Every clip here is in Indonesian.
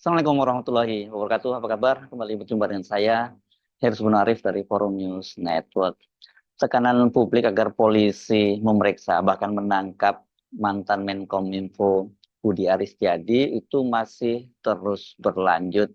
Assalamualaikum warahmatullahi wabarakatuh. Apa kabar? Kembali berjumpa dengan saya, Hersy Arif dari Forum News Network. Tekanan publik agar polisi memeriksa bahkan menangkap mantan Menkominfo Budi Aris Setiadi itu masih terus berlanjut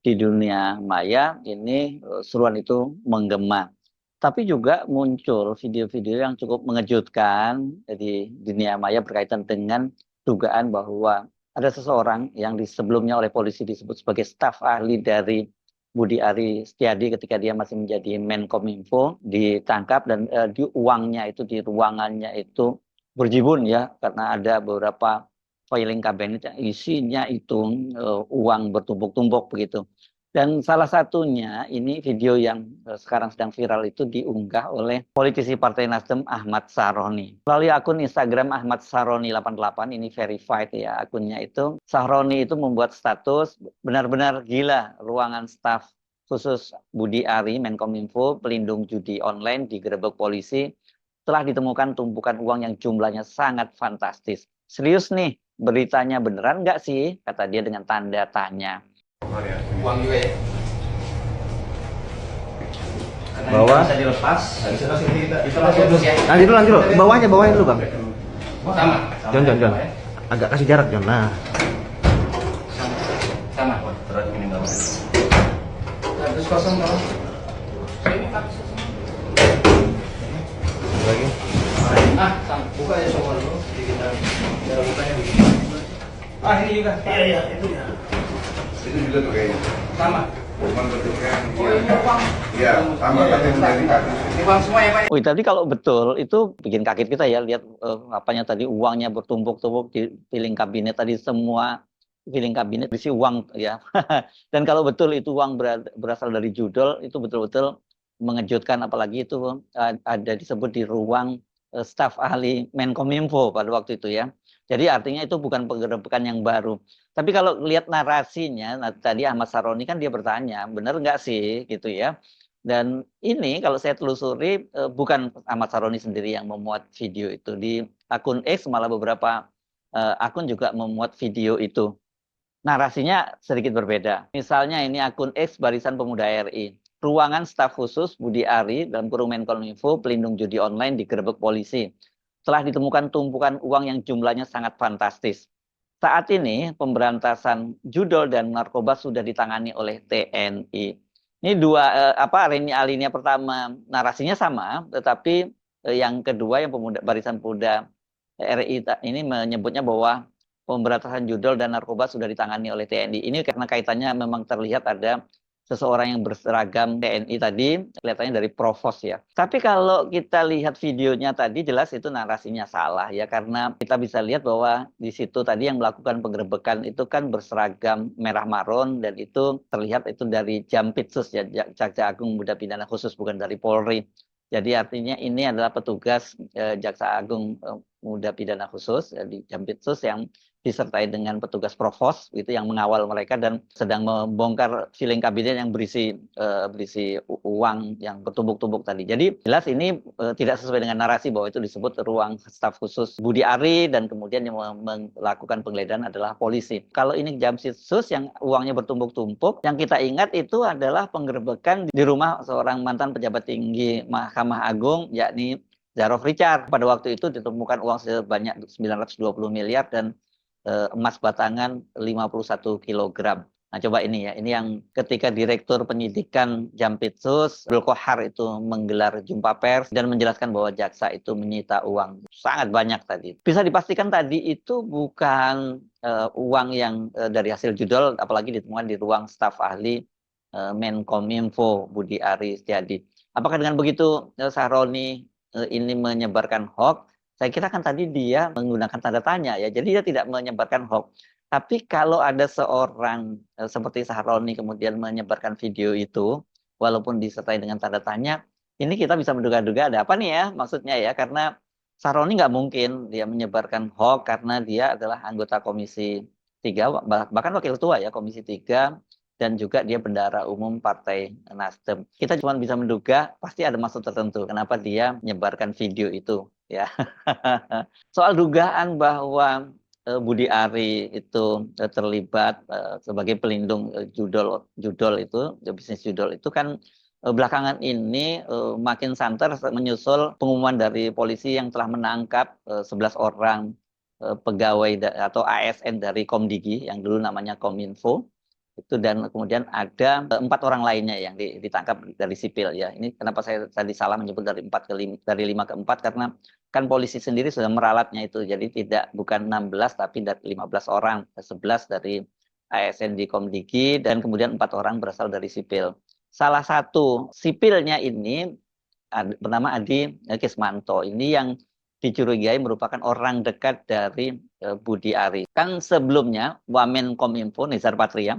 di dunia maya. Ini seruan itu menggema. Tapi juga muncul video-video yang cukup mengejutkan di dunia maya berkaitan dengan dugaan bahwa ada seseorang yang sebelumnya oleh polisi disebut sebagai staf ahli dari Budi Aris Setiadi ketika dia masih menjadi Menkominfo ditangkap dan di uangnya itu di ruangannya itu berjibun ya karena ada beberapa filing kabinet yang isinya itu uang bertumpuk-tumpuk begitu. Dan salah satunya ini video yang sekarang sedang viral itu diunggah oleh politisi Partai Nasdem Ahmad Saroni. Melalui akun Instagram Ahmad Saroni 88 ini verified ya akunnya itu. Saroni itu membuat status benar-benar gila ruangan staf khusus Budi Ari Menkominfo pelindung judi online digerebek polisi telah ditemukan tumpukan uang yang jumlahnya sangat fantastis. Serius nih, beritanya beneran nggak sih? Kata dia dengan tanda tanya. Uang juga ya. Karena Bawah. bisa dilepas. Bisa langsung kita langsung terus ya. Nanti dulu, bawahnya dulu bang. Sama. John. Agak kasih jarak John. Nah, Sama. Terus ini bawah. Terus kosong bawah. Ini habis kosong. lagi. Sama. Buka ya semua dulu. Jadi kita cara bukanya begini. Ini juga. Iya, itu ya. Itu juga tuh kayaknya. Sama. Bukan bentuknya yang Oh, ini uang. iya, sama tapi menjadi kardus. Ini uang semua ya, Pak? Wih, tadi kalau betul itu bikin kaget kita ya lihat apanya tadi uangnya bertumpuk-tumpuk di piling kabinet tadi semua piling kabinet berisi uang ya. Dan kalau betul itu uang berasal dari judol itu betul-betul mengejutkan apalagi itu ada disebut di ruang staf ahli Menkominfo pada waktu itu ya. Jadi artinya itu bukan penggerebekan yang baru. Tapi kalau lihat narasinya, nah, tadi Ahmad Saroni kan dia bertanya, benar nggak sih gitu ya. Dan ini kalau saya telusuri bukan Ahmad Saroni sendiri yang memuat video itu. Di akun X malah beberapa akun juga memuat video itu. Narasinya sedikit berbeda. Misalnya ini akun X Barisan Pemuda RI. Ruangan staf khusus Budi Ari dalam kurung Menkominfo pelindung judi online digerebek polisi. Telah ditemukan tumpukan uang yang jumlahnya sangat fantastis. Saat ini pemberantasan judol dan narkoba sudah ditangani oleh TNI. Ini dua alinea pertama narasinya sama, tetapi yang kedua yang Barisan Pemuda RI ini menyebutnya bahwa pemberantasan judol dan narkoba sudah ditangani oleh TNI. Ini karena kaitannya memang terlihat ada seseorang yang berseragam TNI tadi, kelihatannya dari provos ya. Tapi kalau kita lihat videonya tadi jelas itu narasinya salah ya, karena kita bisa lihat bahwa di situ tadi yang melakukan penggerebekan itu kan berseragam merah marun dan itu terlihat itu dari Jampitsus ya, Jaksa Agung Muda Pidana Khusus bukan dari Polri. Jadi artinya ini adalah petugas Jaksa Agung Muda Pidana Khusus di Jampitsus yang disertai dengan petugas provos itu yang mengawal mereka dan sedang membongkar filing kabinet yang berisi uang yang bertumpuk-tumpuk tadi. Jadi jelas ini tidak sesuai dengan narasi bahwa itu disebut ruang staf khusus Budi Ari dan kemudian yang melakukan penggeledahan adalah polisi. Kalau ini Jampitsus yang uangnya bertumpuk-tumpuk, yang kita ingat itu adalah penggerebekan di rumah seorang mantan pejabat tinggi Mahkamah Agung yakni Zarov Richard. Pada waktu itu ditemukan uang sebanyak 920 miliar dan emas batangan 51 kilogram. Nah coba ini ya, ini yang ketika Direktur Penyidikan Jampitsus Abdul Kohar itu menggelar jumpa pers dan menjelaskan bahwa jaksa itu menyita uang sangat banyak tadi. Bisa dipastikan tadi itu bukan uang yang dari hasil judol, apalagi ditemukan di ruang staf ahli Menkominfo Budi Aris Setiadi. Apakah dengan begitu Saroni ini menyebarkan hoax? Saya kira kan tadi dia menggunakan tanda tanya ya, jadi dia tidak menyebarkan hoax. Tapi kalau ada seorang seperti Sahroni kemudian menyebarkan video itu, walaupun disertai dengan tanda tanya, ini kita bisa menduga-duga ada apa nih ya maksudnya ya, karena Sahroni nggak mungkin dia menyebarkan hoax karena dia adalah anggota Komisi 3, bahkan Wakil Ketua ya Komisi 3, dan juga dia bendahara umum Partai Nasdem. Kita cuma bisa menduga pasti ada maksud tertentu kenapa dia menyebarkan video itu ya. Soal dugaan bahwa Budi Ari itu terlibat sebagai pelindung judol itu, bisnis judol itu kan belakangan ini makin santer menyusul pengumuman dari polisi yang telah menangkap 11 orang pegawai atau ASN dari Komdigi yang dulu namanya Kominfo itu, dan kemudian ada 4 orang lainnya yang ditangkap dari sipil ya. Ini kenapa saya tadi salah menyebut dari 5 ke 4 karena kan polisi sendiri sudah meralatnya itu. Jadi bukan 16 tapi dari 15 orang, 11 dari ASN di Komdigi dan kemudian 4 orang berasal dari sipil. Salah satu sipilnya ini bernama Adi Kismanto. Ini yang dicurigai merupakan orang dekat dari Budi Ari. Kan sebelumnya Wamen Kominfo Nizar Patria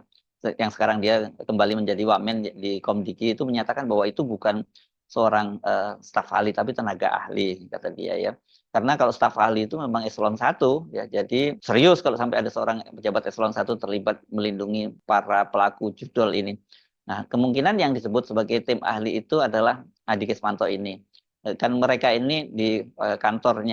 yang sekarang dia kembali menjadi Wamen di Komdigi itu menyatakan bahwa itu bukan seorang staf ahli tapi tenaga ahli, kata dia ya. Karena kalau staf ahli itu memang eselon 1 ya. Jadi serius kalau sampai ada seorang pejabat eselon 1 terlibat melindungi para pelaku judol ini. Nah, kemungkinan yang disebut sebagai tim ahli itu adalah Adi Kismanto ini. Kan mereka ini di kantor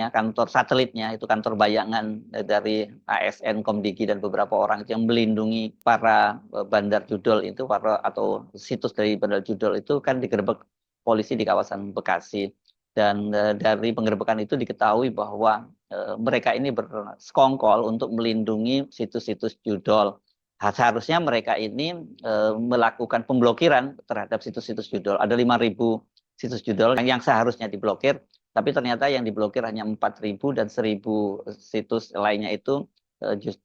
satelitnya, itu kantor bayangan dari ASN Komdigi dan beberapa orang yang melindungi para bandar judol itu, atau situs dari bandar judol itu kan digerebek polisi di kawasan Bekasi. Dan dari penggerebekan itu diketahui bahwa mereka ini bersekongkol untuk melindungi situs-situs judol. Seharusnya mereka ini melakukan pemblokiran terhadap situs-situs judol. Ada 5.000 situs judol yang seharusnya diblokir, tapi ternyata yang diblokir hanya 4.000 dan 1.000 situs lainnya itu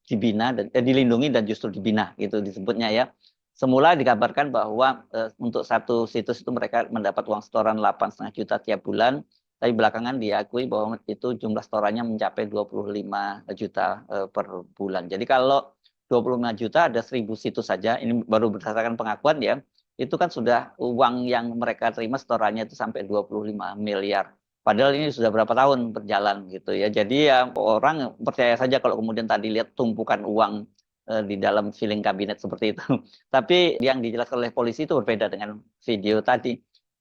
dibina dan dilindungi dan justru dibina gitu disebutnya ya. Semula dikabarkan bahwa untuk satu situs itu mereka mendapat uang setoran 8,5 juta tiap bulan, tapi belakangan diakui bahwa itu jumlah setorannya mencapai 25 juta per bulan. Jadi kalau 25 juta ada 1.000 situs saja, ini baru berdasarkan pengakuan ya, itu kan sudah uang yang mereka terima setorannya itu sampai 25 miliar. Padahal ini sudah berapa tahun berjalan gitu ya. Jadi ya orang percaya saja kalau kemudian tadi lihat tumpukan uang di dalam filing kabinet seperti itu. Tapi yang dijelaskan oleh polisi itu berbeda dengan video tadi.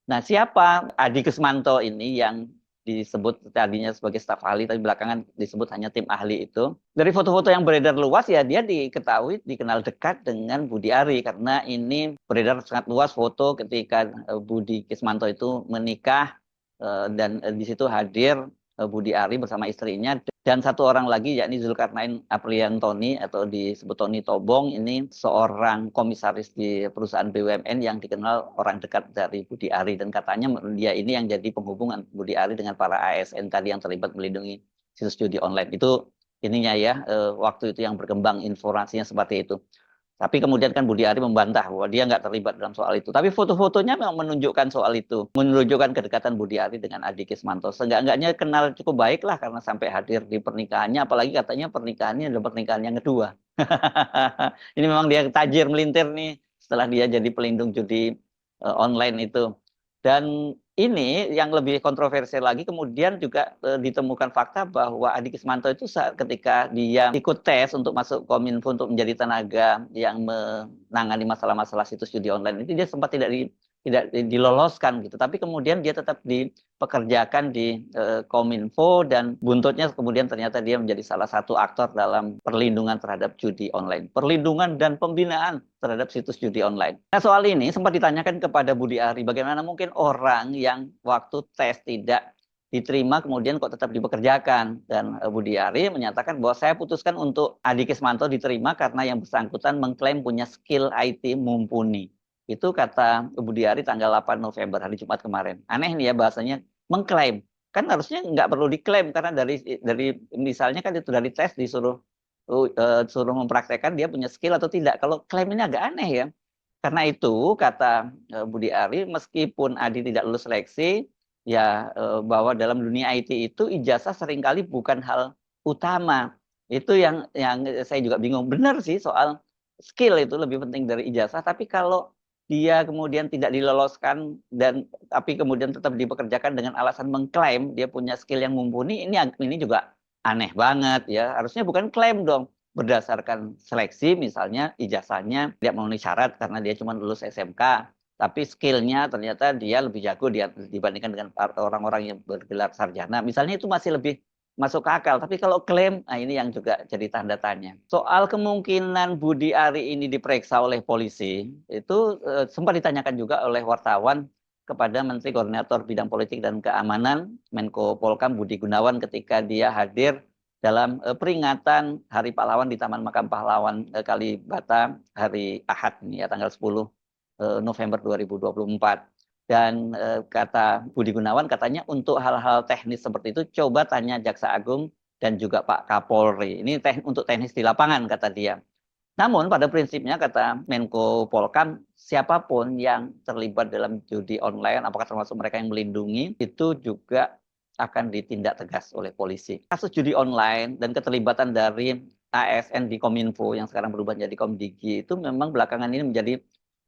Nah, siapa Adi Kismanto ini yang disebut tadinya sebagai staf ahli, tapi belakangan disebut hanya tim ahli itu. Dari foto-foto yang beredar luas ya dia dikenal dekat dengan Budi Ari karena ini beredar sangat luas foto ketika Budi Kismanto itu menikah dan di situ hadir Budi Ari bersama istrinya dan satu orang lagi yakni Zulkarnain Apriantoni atau disebut Tony Tobong, ini seorang komisaris di perusahaan BUMN yang dikenal orang dekat dari Budi Ari dan katanya dia ini yang jadi penghubungan Budi Ari dengan para ASN tadi yang terlibat melindungi situs judi online. Itu ininya ya waktu itu yang berkembang informasinya seperti itu. Tapi kemudian kan Budi Ari membantah bahwa dia nggak terlibat dalam soal itu. Tapi foto-fotonya memang menunjukkan soal itu. Menunjukkan kedekatan Budi Ari dengan Adi Kismanto. Seenggak-enggaknya kenal cukup baik lah karena sampai hadir di pernikahannya. Apalagi katanya pernikahannya adalah pernikahan yang kedua. Ini memang dia tajir melintir nih setelah dia jadi pelindung judi online itu. Dan ini yang lebih kontroversial lagi, kemudian juga ditemukan fakta bahwa Adi Kismanto itu ketika dia ikut tes untuk masuk Kominfo untuk menjadi tenaga yang menangani masalah-masalah situs judi online itu dia sempat tidak diloloskan gitu. Tapi kemudian dia tetap dipekerjakan di Kominfo dan buntutnya kemudian ternyata dia menjadi salah satu aktor dalam perlindungan terhadap judi online. Perlindungan dan pembinaan terhadap situs judi online. Nah, soal ini sempat ditanyakan kepada Budi Ari, bagaimana mungkin orang yang waktu tes tidak diterima kemudian kok tetap dipekerjakan. Dan Budi Ari menyatakan bahwa saya putuskan untuk Adi Kismanto diterima karena yang bersangkutan mengklaim punya skill IT mumpuni. Itu kata Budi Ari tanggal 8 November, hari Jumat kemarin. Aneh nih ya bahasanya, mengklaim. Kan harusnya nggak perlu diklaim, karena dari misalnya kan itu dari tes disuruh suruh mempraktekkan dia punya skill atau tidak. Kalau klaim ini agak aneh ya. Karena itu kata Budi Ari, meskipun Adi tidak lulus seleksi, ya bahwa dalam dunia IT itu ijazah seringkali bukan hal utama. Itu yang saya juga bingung. Benar sih soal skill itu lebih penting dari ijazah, tapi kalau dia kemudian tidak diloloskan tapi kemudian tetap dipekerjakan dengan alasan mengklaim dia punya skill yang mumpuni, ini juga aneh banget ya. Harusnya bukan klaim dong, berdasarkan seleksi misalnya ijazahnya tidak memenuhi syarat karena dia cuma lulus SMK, tapi skillnya ternyata dia lebih jago dibandingkan dengan orang-orang yang bergelar sarjana. Misalnya itu masih lebih masuk ke akal. Tapi kalau klaim, nah ini yang juga jadi tanda tanya. Soal kemungkinan Budi Ari ini diperiksa oleh polisi, itu sempat ditanyakan juga oleh wartawan kepada Menteri Koordinator Bidang Politik dan Keamanan, Menko Polkam Budi Gunawan ketika dia hadir dalam peringatan Hari Pahlawan di Taman Makam Pahlawan Kalibata hari Ahad ini ya tanggal 10 November 2024. Dan kata Budi Gunawan katanya untuk hal-hal teknis seperti itu coba tanya Jaksa Agung dan juga Pak Kapolri. Ini untuk teknis di lapangan kata dia. Namun pada prinsipnya kata Menko Polkam, siapapun yang terlibat dalam judi online, apakah termasuk mereka yang melindungi, itu juga akan ditindak tegas oleh polisi. Kasus judi online dan keterlibatan dari ASN di Kominfo yang sekarang berubah menjadi Komdigi itu memang belakangan ini menjadi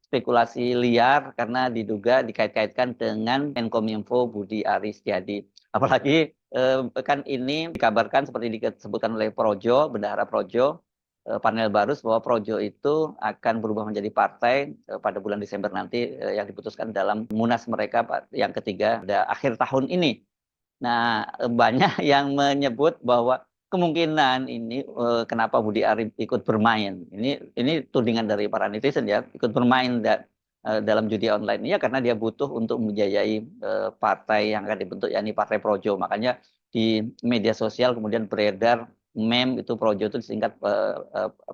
spekulasi liar karena diduga dikait-kaitkan dengan Menkominfo Budi Ari Setiadi. Apalagi kan ini dikabarkan seperti disebutkan oleh Projo, Bendahara Projo, panel Barus bahwa Projo itu akan berubah menjadi partai pada bulan Desember nanti yang diputuskan dalam munas mereka yang ketiga pada akhir tahun ini. Nah, banyak yang menyebut bahwa kemungkinan ini kenapa Budi Ari ikut bermain. Ini tudingan dari para netizen ya, ikut bermain dalam judi online ini ya karena dia butuh untuk membiayai partai yang akan dibentuk yakni Partai Projo. Makanya di media sosial kemudian beredar meme itu Projo itu disingkat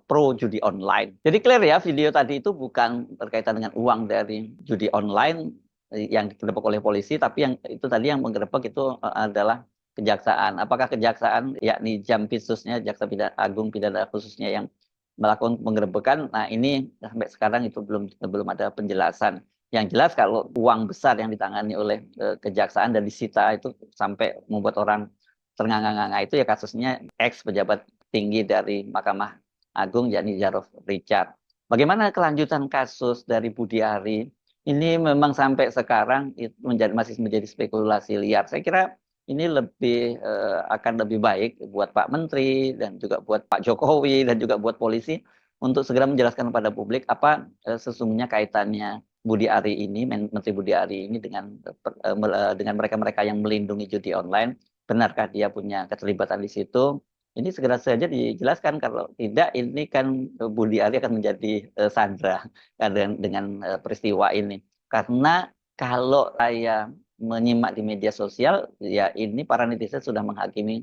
pro judi online. Jadi clear ya video tadi itu bukan berkaitan dengan uang dari judi online yang digerebek oleh polisi, tapi yang itu tadi yang menggerebek itu adalah kejaksaan. Apakah kejaksaan yakni Jampitsusnya Jaksa Agung Pidana Khususnya yang melakukan penggerebekan? Nah ini sampai sekarang itu belum ada penjelasan. Yang jelas kalau uang besar yang ditangani oleh kejaksaan dan disita itu sampai membuat orang ternganga-nganga itu ya kasusnya ex pejabat tinggi dari Mahkamah Agung yakni Jarod Richard. Bagaimana kelanjutan kasus dari Budi Ari? Ini memang sampai sekarang itu masih menjadi spekulasi liar. Saya kira ini akan lebih baik buat Pak Menteri dan juga buat Pak Jokowi dan juga buat polisi untuk segera menjelaskan kepada publik apa sesungguhnya kaitannya Budi Ari ini, Menteri Budi Ari ini dengan mereka-mereka yang melindungi judi online. Benarkah dia punya keterlibatan di situ? Ini segera saja dijelaskan, kalau tidak ini kan Budi Ari akan menjadi sandra dengan peristiwa ini. Karena kalau saya menyimak di media sosial, ya ini para netizen sudah menghakimi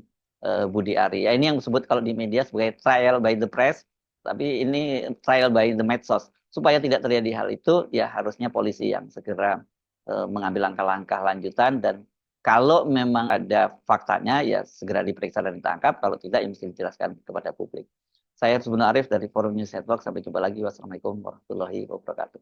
Budi Ari. Ya ini yang disebut kalau di media sebagai trial by the press, tapi ini trial by the medsos. Supaya tidak terjadi hal itu, ya harusnya polisi yang segera mengambil langkah-langkah lanjutan dan kalau memang ada faktanya, ya segera diperiksa dan ditangkap. Kalau tidak, ya mesti dijelaskan kepada publik. Saya Subnu Arif dari Forum News Network. Sampai jumpa lagi. Wassalamualaikum warahmatullahi wabarakatuh.